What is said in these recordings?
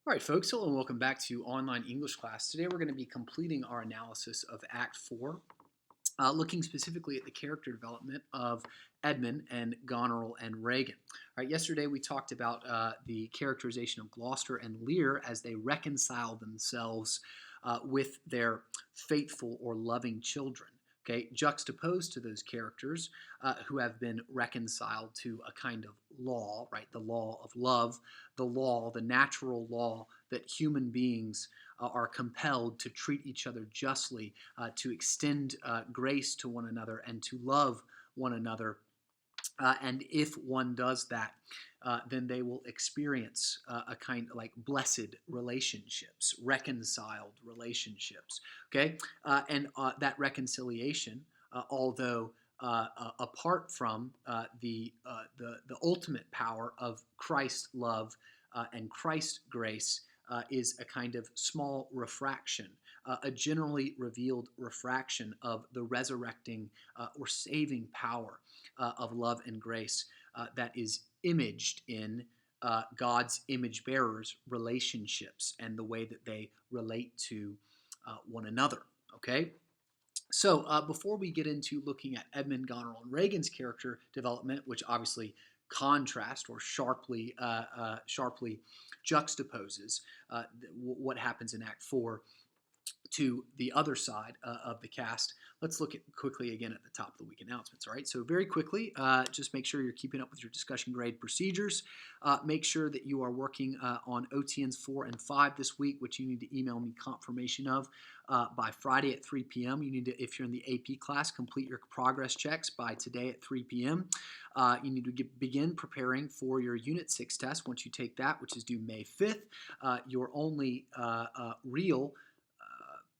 All right, folks, hello and welcome back to online English class. Today we're going to be completing our analysis of Act 4, looking specifically at the character development of Edmund and Goneril and Regan. All right, yesterday we talked about the characterization of Gloucester and Lear as they reconcile themselves with their faithful or loving children. Okay, juxtaposed to those characters who have been reconciled to a kind of law, right? The law of love, the natural law that human beings are compelled to treat each other justly, to extend grace to one another, and to love one another. And if one does that, then they will experience a kind of like blessed relationships, reconciled relationships. Okay, and that reconciliation, although apart from the ultimate power of Christ's love and Christ's grace, is a kind of small refraction, a generally revealed refraction of the resurrecting or saving power of love and grace that is imaged in God's image bearers' relationships and the way that they relate to one another. Okay? So before we get into looking at Edmund, Goneril, and Regan's character development, which obviously contrast or sharply juxtaposes what happens in Act 4 to the other side of the cast, let's look at quickly again at the top of the week announcements. All right, so very quickly, just make sure you're keeping up with your discussion grade procedures. Make sure that you are working on OTNs 4 and 5 this week, which you need to email me confirmation of by Friday at 3 p.m. You need to, if you're in the AP class, complete your progress checks by today at 3 p.m. You need to begin preparing for your Unit 6 test once you take that, which is due May 5th. Your only real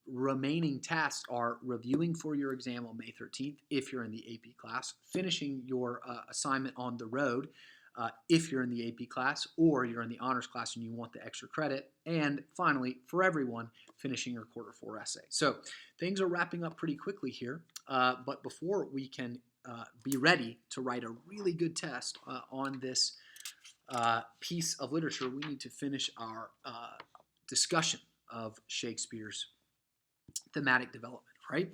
remaining tasks are reviewing for your exam on May 13th if you're in the AP class, finishing your assignment on the road if you're in the AP class or you're in the honors class and you want the extra credit, and finally, for everyone, finishing your quarter 4 essay. So things are wrapping up pretty quickly here, but before we can be ready to write a really good test on this piece of literature, we need to finish our discussion of Shakespeare's thematic development, right?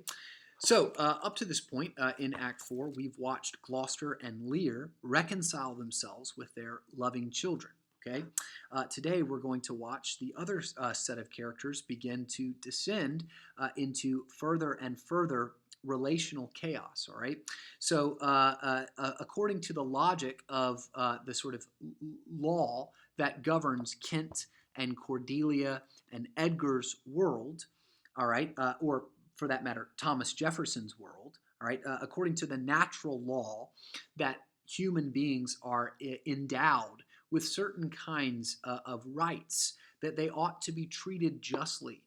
So up to this point in Act 4, we've watched Gloucester and Lear reconcile themselves with their loving children, okay? Today we're going to watch the other set of characters begin to descend into further and further relational chaos, all right? So according to the logic of the sort of law that governs Kent and Cordelia and Edgar's world, all right, or for that matter, Thomas Jefferson's world, all right, according to the natural law that human beings are endowed with certain kinds of rights, that they ought to be treated justly,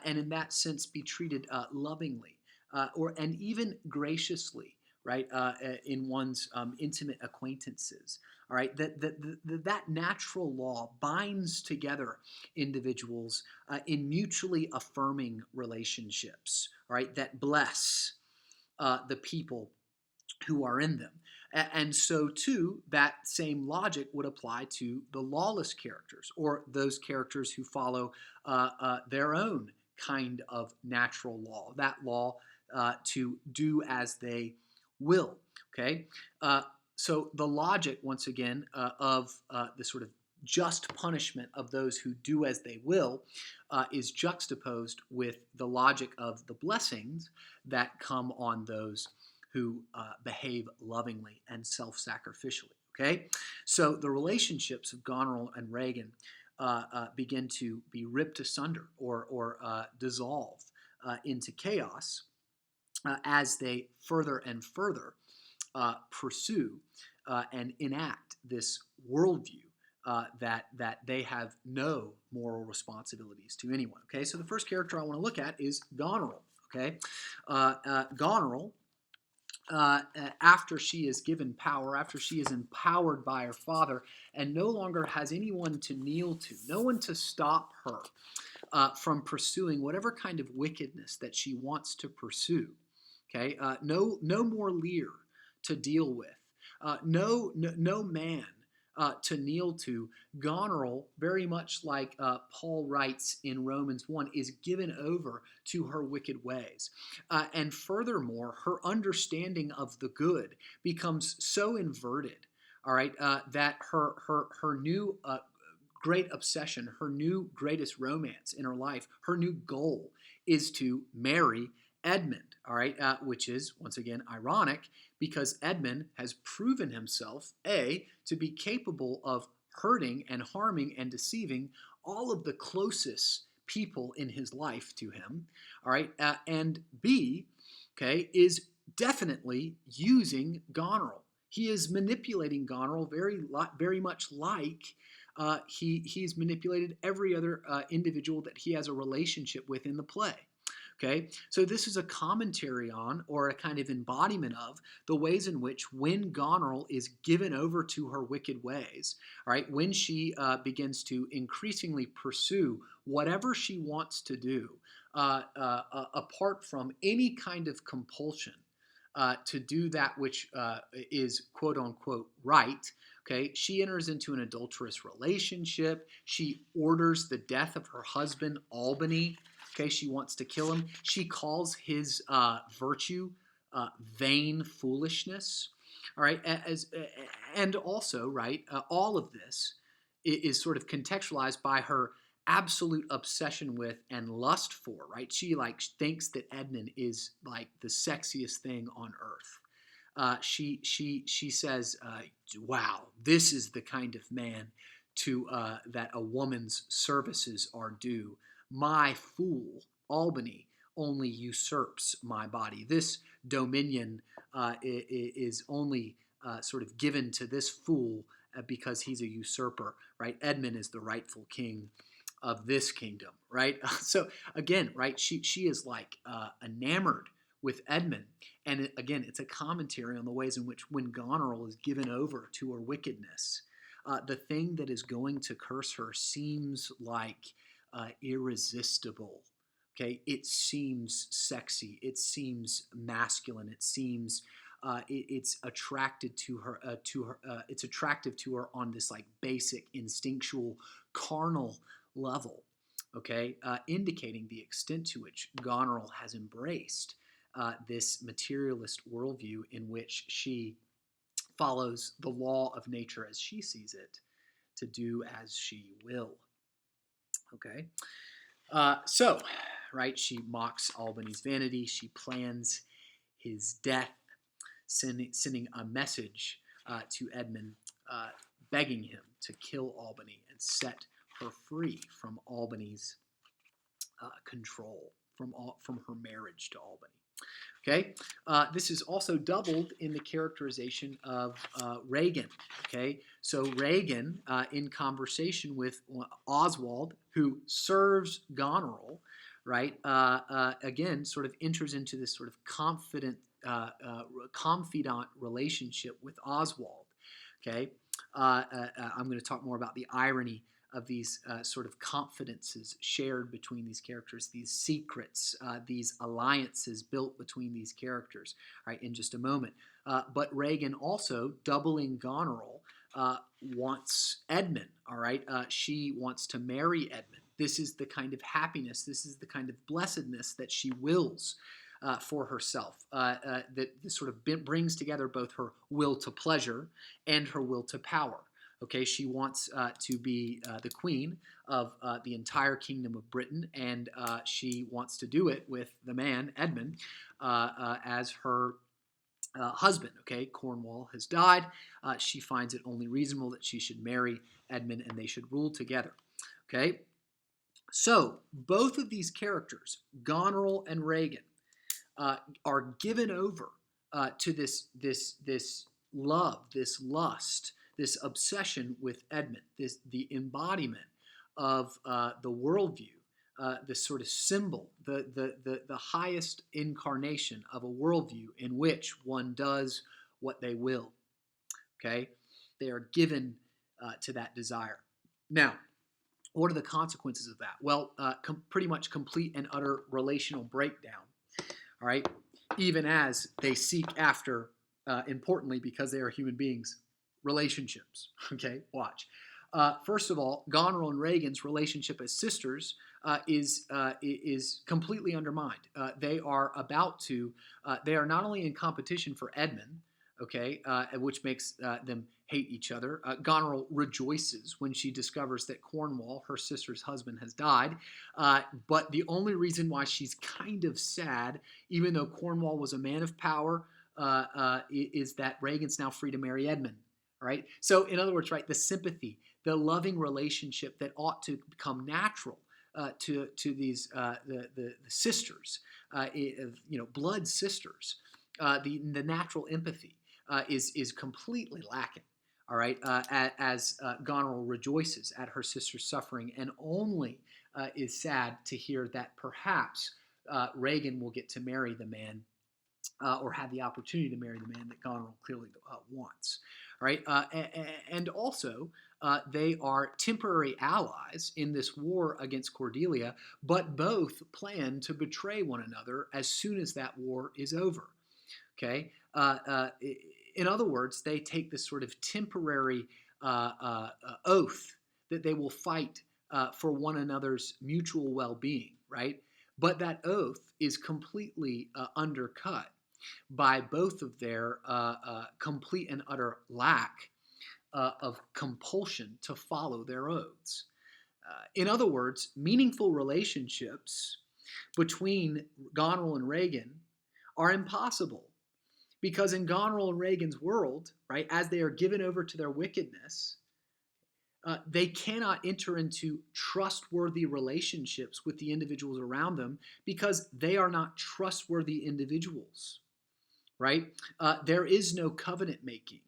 and in that sense be treated lovingly, and even graciously, right, in one's intimate acquaintances. All right, that natural law binds together individuals in mutually affirming relationships, all right, that bless the people who are in them. And so, too, that same logic would apply to the lawless characters or those characters who follow their own kind of natural law, that law to do as they will, okay? So the logic, once again, of the sort of just punishment of those who do as they will is juxtaposed with the logic of the blessings that come on those who behave lovingly and self-sacrificially, okay? So the relationships of Goneril and Regan begin to be ripped asunder or dissolve into chaos as they further and further pursue and enact this worldview that they have no moral responsibilities to anyone. Okay, so the first character I want to look at is Goneril. Okay, Goneril, after she is given power, after she is empowered by her father, and no longer has anyone to kneel to, no one to stop her from pursuing whatever kind of wickedness that she wants to pursue. Okay, no more Lear to deal with. No man to kneel to. Goneril, very much like Paul writes in Romans 1, is given over to her wicked ways. And furthermore, her understanding of the good becomes so inverted, all right, that her new great obsession, her new greatest romance in her life, her new goal is to marry Edmund, all right, which is, once again, ironic because Edmund has proven himself, A, to be capable of hurting and harming and deceiving all of the closest people in his life to him, all right, and B, okay, is definitely using Goneril. He is manipulating Goneril very much like he's manipulated every other individual that he has a relationship with in the play. Okay, so this is a commentary on, or a kind of embodiment of, the ways in which when Goneril is given over to her wicked ways, all right, when she begins to increasingly pursue whatever she wants to do, apart from any kind of compulsion to do that which is quote unquote right. Okay, she enters into an adulterous relationship. She orders the death of her husband, Albany. Okay, she wants to kill him. She calls his virtue vain foolishness. All right, and also, right, all of this is sort of contextualized by her absolute obsession with and lust for, right? She like thinks that Edmund is like the sexiest thing on earth. She says, "Wow, this is the kind of man to that a woman's services are due. My fool, Albany, only usurps my body. This dominion is only sort of given to this fool because he's a usurper, right? Edmund is the rightful king of this kingdom, right? So again, right, she is like enamored with Edmund, and again, it's a commentary on the ways in which when Goneril is given over to her wickedness, the thing that is going to curse her seems like irresistible. Okay, it seems sexy, it seems masculine, it seems it's attracted to her. It's attractive to her on this like basic instinctual carnal level. Okay, indicating the extent to which Goneril has embraced this materialist worldview in which she follows the law of nature as she sees it, to do as she will. Okay, so, right, she mocks Albany's vanity. She plans his death, sending a message to Edmund, begging him to kill Albany and set her free from Albany's control, from her marriage to Albany. Okay, this is also doubled in the characterization of Regan. Okay, so Regan, in conversation with Oswald, who serves Goneril, right, again, sort of enters into this sort of confidant relationship with Oswald. Okay, I'm going to talk more about the irony of these sort of confidences shared between these characters, these secrets, these alliances built between these characters, right, in just a moment. But Regan also, doubling Goneril, wants Edmund, all right? She wants to marry Edmund. This is the kind of happiness, this is the kind of blessedness that she wills for herself, that this sort of brings together both her will to pleasure and her will to power. Okay, she wants to be the queen of the entire kingdom of Britain, and she wants to do it with the man, Edmund, as her husband. Okay, Cornwall has died. She finds it only reasonable that she should marry Edmund and they should rule together. Okay, so both of these characters, Goneril and Regan, are given over to this love, this lust, this obsession with Edmund, the embodiment of the worldview, this sort of symbol, the highest incarnation of a worldview in which one does what they will. Okay, they are given to that desire. Now, what are the consequences of that? Well, pretty much complete and utter relational breakdown. All right, even as they seek after, importantly, because they are human beings, relationships. Okay, watch. First of all, Goneril and Reagan's relationship as sisters is completely undermined. They are about to. They are not only in competition for Edmund, okay, which makes them hate each other. Goneril rejoices when she discovers that Cornwall, her sister's husband, has died. But the only reason why she's kind of sad, even though Cornwall was a man of power, is that Reagan's now free to marry Edmund. Right? So, in other words, right, the sympathy, the loving relationship that ought to become natural to these the sisters, blood sisters, the natural empathy is completely lacking. All right, as Goneril rejoices at her sister's suffering, and only is sad to hear that perhaps Reagan will get to marry the man or have the opportunity to marry the man that Goneril clearly wants. Right? And also, they are temporary allies in this war against Cordelia, but both plan to betray one another as soon as that war is over. Okay? In other words, they take this sort of temporary oath that they will fight for one another's mutual well-being, right? But that oath is completely undercut by both of their complete and utter lack of compulsion to follow their oaths. In other words, meaningful relationships between Goneril and Reagan are impossible because in Goneril and Reagan's world, right, as they are given over to their wickedness, they cannot enter into trustworthy relationships with the individuals around them because they are not trustworthy individuals. Right? There is no covenant making,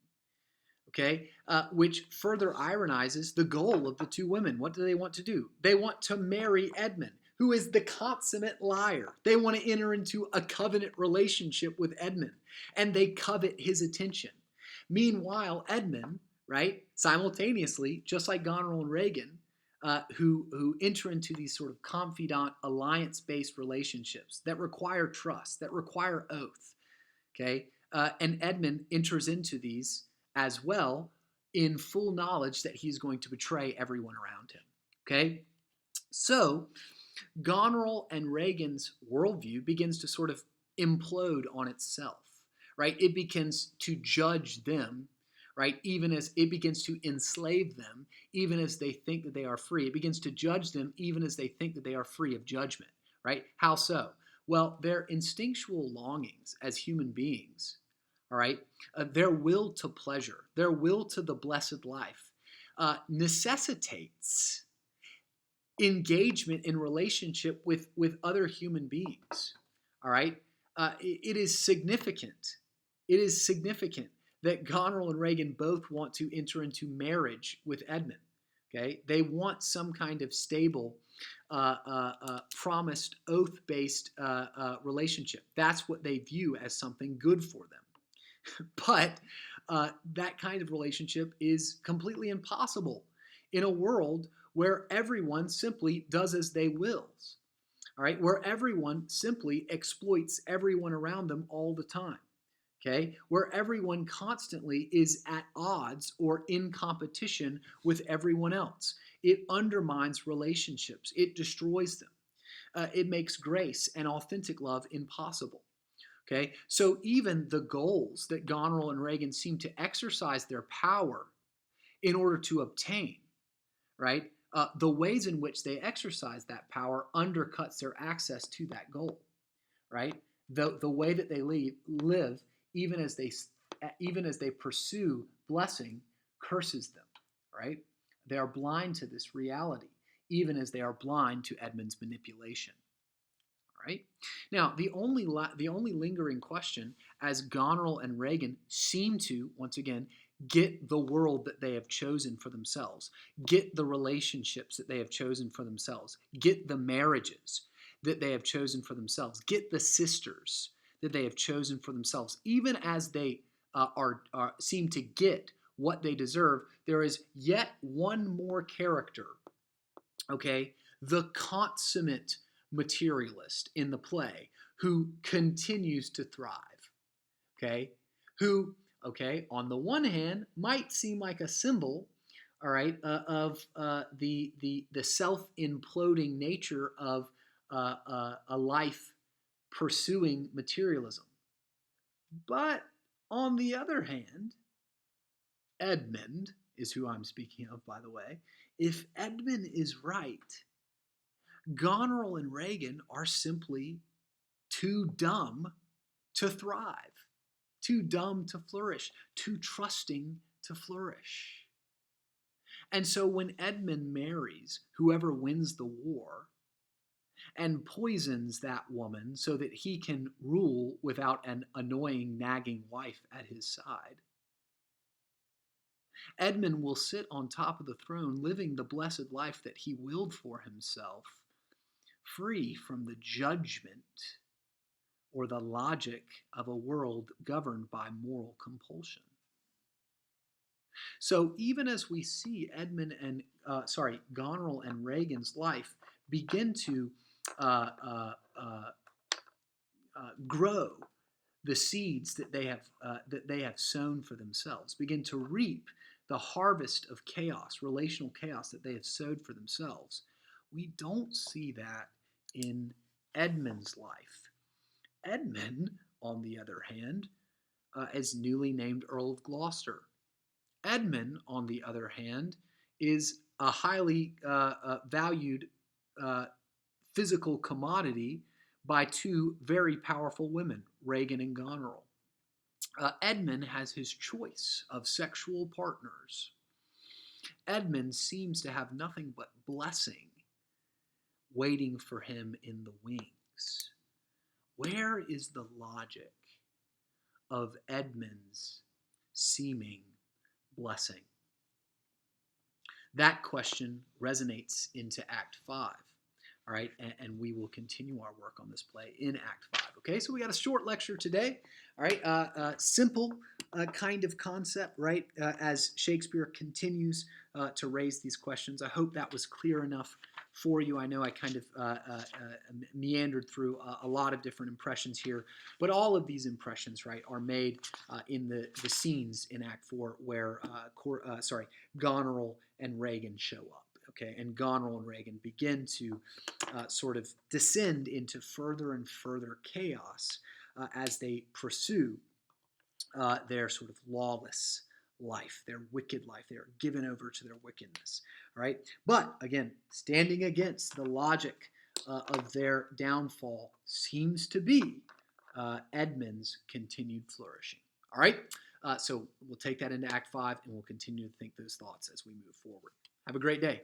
okay? Which further ironizes the goal of the two women. What do they want to do? They want to marry Edmund, who is the consummate liar. They want to enter into a covenant relationship with Edmund, and they covet his attention. Meanwhile, Edmund, right, simultaneously, just like Goneril and Reagan, who enter into these sort of confidant, alliance-based relationships that require trust, that require oath. Okay, and Edmund enters into these as well in full knowledge that he's going to betray everyone around him. Okay, so Goneril and Reagan's worldview begins to sort of implode on itself, right? It begins to judge them, right? Even as it begins to enslave them, even as they think that they are free. It begins to judge them even as they think that they are free of judgment, right? How so? Well, their instinctual longings as human beings, all right, their will to pleasure, their will to the blessed life, necessitates engagement in relationship with other human beings. All right, it is significant. It is significant that Goneril and Reagan both want to enter into marriage with Edmund. Okay, they want some kind of stable, promised, oath-based relationship. That's what they view as something good for them. But that kind of relationship is completely impossible in a world where everyone simply does as they wills. All right, where everyone simply exploits everyone around them all the time. Okay, where everyone constantly is at odds or in competition with everyone else. It undermines relationships. It destroys them. It makes grace and authentic love impossible. Okay, so even the goals that Goneril and Reagan seem to exercise their power in order to obtain, right? The ways in which they exercise that power undercuts their access to that goal, right? The way that they live even as they pursue blessing, curses them, right? They are blind to this reality, even as they are blind to Edmund's manipulation. Right? Now, the only lingering question, as Goneril and Reagan seem to, once again, get the world that they have chosen for themselves, get the relationships that they have chosen for themselves, get the marriages that they have chosen for themselves, get the sisters that they have chosen for themselves, even as they seem to get what they deserve, there is yet one more character, okay, the consummate materialist in the play who continues to thrive, okay, who okay, on the one hand, might seem like a symbol, all right, of the self imploding nature of a life pursuing materialism. But on the other hand, Edmund is who I'm speaking of, by the way. If Edmund is right, Goneril and Reagan are simply too dumb to thrive, too dumb to flourish, too trusting to flourish. And so when Edmund marries whoever wins the war and poisons that woman so that he can rule without an annoying, nagging wife at his side, Edmund will sit on top of the throne, living the blessed life that he willed for himself, free from the judgment or the logic of a world governed by moral compulsion. So even as we see Goneril and Reagan's life begin to uh, uh, uh, grow the seeds that they have sown for themselves, begin to reap the harvest of chaos, relational chaos that they have sowed for themselves. We don't see that in Edmund's life. Edmund, on the other hand, is newly named Earl of Gloucester. Edmund, on the other hand, is a highly valued uh, physical commodity by two very powerful women, Reagan and Goneril. Edmund has his choice of sexual partners. Edmund seems to have nothing but blessing waiting for him in the wings. Where is the logic of Edmund's seeming blessing? That question resonates into Act 5. All right, and we will continue our work on this play in Act 5. Okay, so we got a short lecture today. All right, simple kind of concept, right, as Shakespeare continues to raise these questions. I hope that was clear enough for you. I know I kind of meandered through a lot of different impressions here, but all of these impressions, right, are made in the scenes in Act 4 where, Goneril and Reagan show up. Okay, and Goneril and Reagan begin to sort of descend into further and further chaos as they pursue their sort of lawless life, their wicked life. They are given over to their wickedness. All right, but again, standing against the logic of their downfall seems to be Edmund's continued flourishing. All right, so we'll take that into Act 5 and we'll continue to think those thoughts as we move forward. Have a great day.